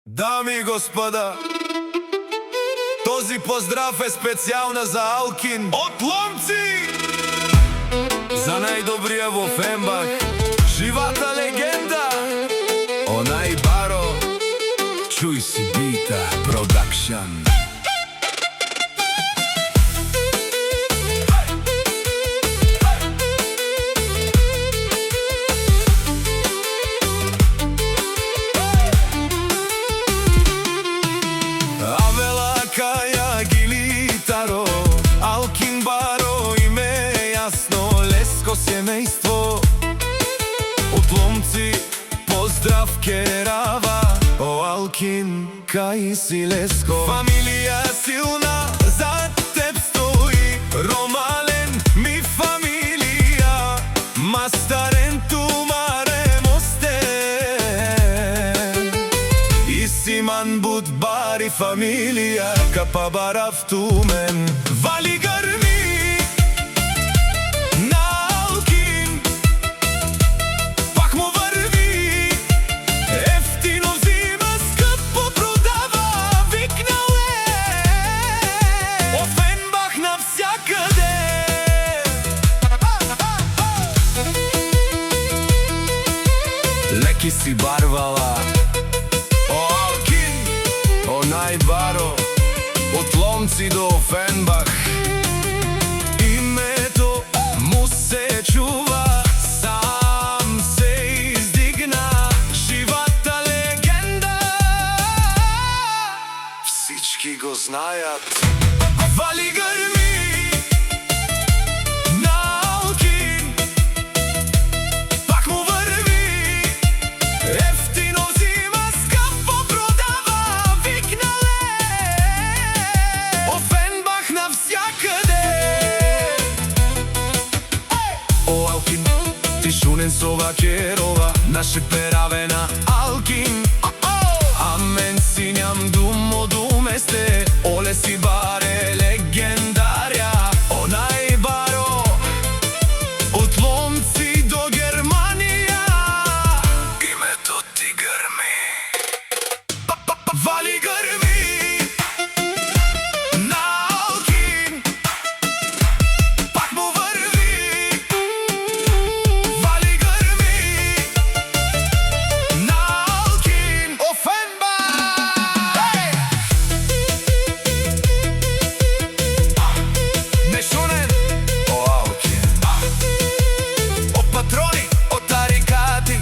Дами и господа, този поздрав е специјална за Алкин од Ломци. За најдобрија во Фенбах, живата легенда, онај Баро, чуј си бита продакшн. Алкин Баро име јасно, леско семејство. Од Ломци поздрав керава, о Алкин кај си леско. Фамилија силна за теб стои, Ромален ми фамилија, мастарен тумаре мосте. Исиман буд бари фамилија, капа барав тумен. Вали грми на Алкин, пак му врви, ефтино взима, скъпо продава, викнал е Офенбах навсякъде. Леки си барвала, о Алкин, онај Баро, од Ломци до Офенбах. Името му се чува, сам се издигна, живата легенда, всички го знаят. Вали грми на Алкин, пак му върви, ефтино взима, скъпо продава, викнал е Офенбах навсякъде. О Алкин, ти шунен сова керова, наше пераве на Алкин. А мен си ням думо думесте, оле си баре легендарја, онај Баро, од Ломци до Германија. Името ти грми, вали грми на Алкин, пак му върви, вали грми на Алкин. Офенбах! Не шунен, о Алкин, о патрони, о тарикати,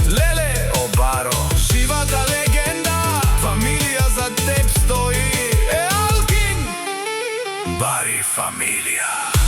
леле, о Баро, живата легенда, фамилија за теб стои, е Алкин, бари фамилија.